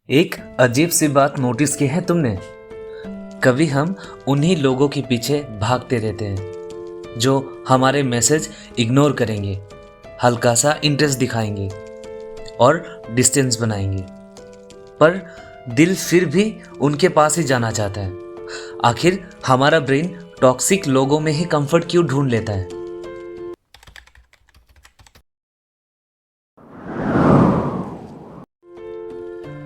एक अजीब सी बात नोटिस की है तुमने? कभी हम उन्हीं लोगों के पीछे भागते रहते हैं जो हमारे मैसेज इग्नोर करेंगे, हल्का सा इंटरेस्ट दिखाएंगे और डिस्टेंस बनाएंगे, पर दिल फिर भी उनके पास ही जाना चाहता है। आखिर हमारा ब्रेन टॉक्सिक लोगों में ही कंफर्ट क्यों ढूंढ लेता है?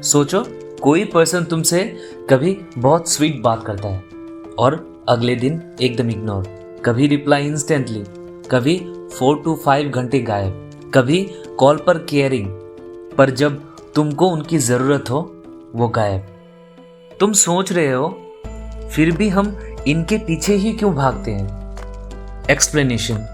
सोचो, कोई पर्सन तुमसे कभी बहुत स्वीट बात करता है और अगले दिन एकदम इग्नोर, कभी रिप्लाई इंस्टेंटली, कभी 4 to 5 घंटे गायब, कभी कॉल पर केयरिंग, पर जब तुमको उनकी ज़रूरत हो वो गायब। तुम सोच रहे हो फिर भी हम इनके पीछे ही क्यों भागते हैं? एक्सप्लेनेशन,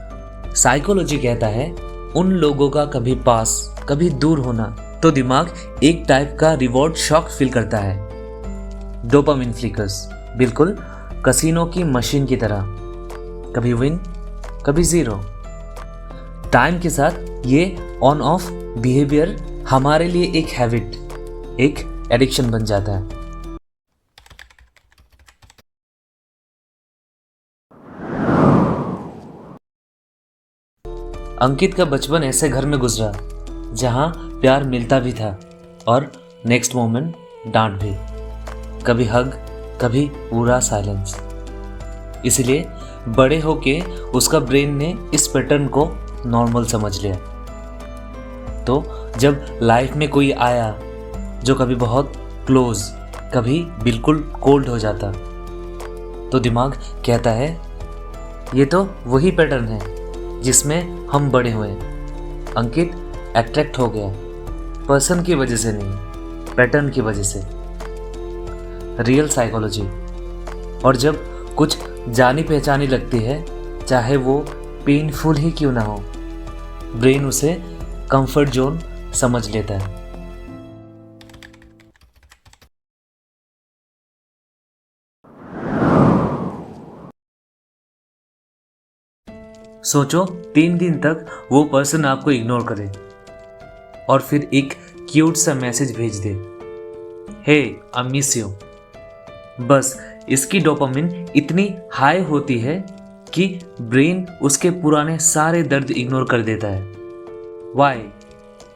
साइकोलॉजी कहता है उन लोगों का कभी पास कभी दूर होना तो दिमाग एक टाइप का रिवॉर्ड शॉक फील करता है। डोपामिन फ्लिकर्स, बिल्कुल कसिनो की मशीन की तरह, कभी विन कभी जीरो। टाइम के साथ ये ऑन ऑफ बिहेवियर हमारे लिए एक हैबिट, एक एडिक्शन बन जाता है। अंकित का बचपन ऐसे घर में गुजरा जहां प्यार मिलता भी था और नेक्स्ट मोमेंट डांट भी, कभी हग कभी पूरा साइलेंस। इसलिए बड़े होके उसका ब्रेन ने इस पैटर्न को नॉर्मल समझ लिया। तो जब लाइफ में कोई आया जो कभी बहुत क्लोज कभी बिल्कुल कोल्ड हो जाता, तो दिमाग कहता है ये तो वही पैटर्न है जिसमें हम बड़े हुए। अंकित अट्रैक्ट हो गया, पर्सन की वजह से नहीं, पैटर्न की वजह से। Real psychology. और जब कुछ जानी पहचानी लगती है, चाहे वो पेनफुल ही क्यों ना हो, ब्रेन उसे कंफर्ट जोन समझ लेता है। सोचो 3 दिन तक वो पर्सन आपको इग्नोर करे और फिर एक क्यूट सा मैसेज भेज दे, हे आई मिस यू। बस इसकी डोपामिन इतनी हाई होती है कि ब्रेन उसके पुराने सारे दर्द इग्नोर कर देता है। Why?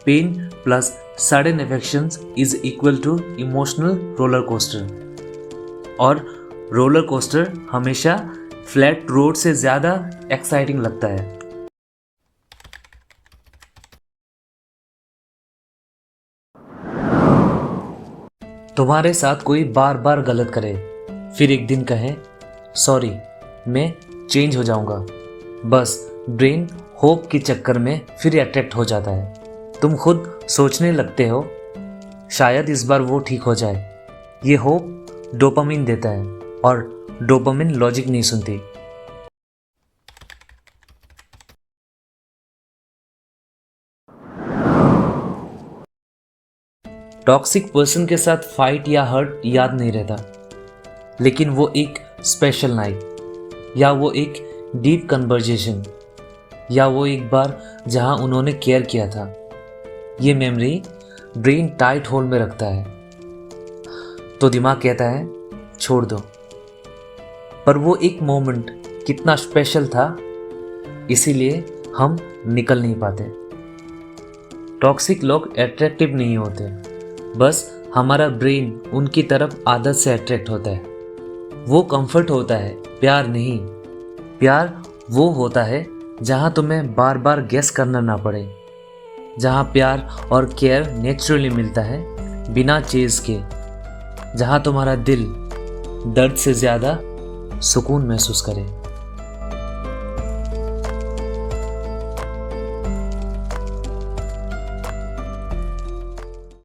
Pain plus sudden affections is equal to emotional roller coaster, और रोलर कोस्टर हमेशा फ्लैट रोड से ज़्यादा एक्साइटिंग लगता है। तुम्हारे साथ कोई बार बार गलत करे, फिर एक दिन कहे सॉरी मैं चेंज हो जाऊंगा, बस ब्रेन होप के चक्कर में फिर अट्रैक्ट हो जाता है। तुम खुद सोचने लगते हो शायद इस बार वो ठीक हो जाए। ये होप डोपामिन देता है और डोपामिन लॉजिक नहीं सुनती। टॉक्सिक पर्सन के साथ फाइट या हर्ट याद नहीं रहता, लेकिन वो एक स्पेशल नाइट, या वो एक डीप कन्वर्जेशन, या वो एक बार जहां उन्होंने केयर किया था, ये मेमोरी ब्रेन टाइट होल में रखता है। तो दिमाग कहता है छोड़ दो, पर वो एक मोमेंट कितना स्पेशल था, इसीलिए हम निकल नहीं पाते। टॉक्सिक लोग अट्रैक्टिव नहीं होते, बस हमारा ब्रेन उनकी तरफ आदत से अट्रैक्ट होता है। वो कंफर्ट होता है, प्यार नहीं। प्यार वो होता है जहाँ तुम्हें बार बार गेस करना ना पड़े, जहाँ प्यार और केयर नेचुरली मिलता है बिना चेज़ के, जहाँ तुम्हारा दिल दर्द से ज़्यादा सुकून महसूस करे।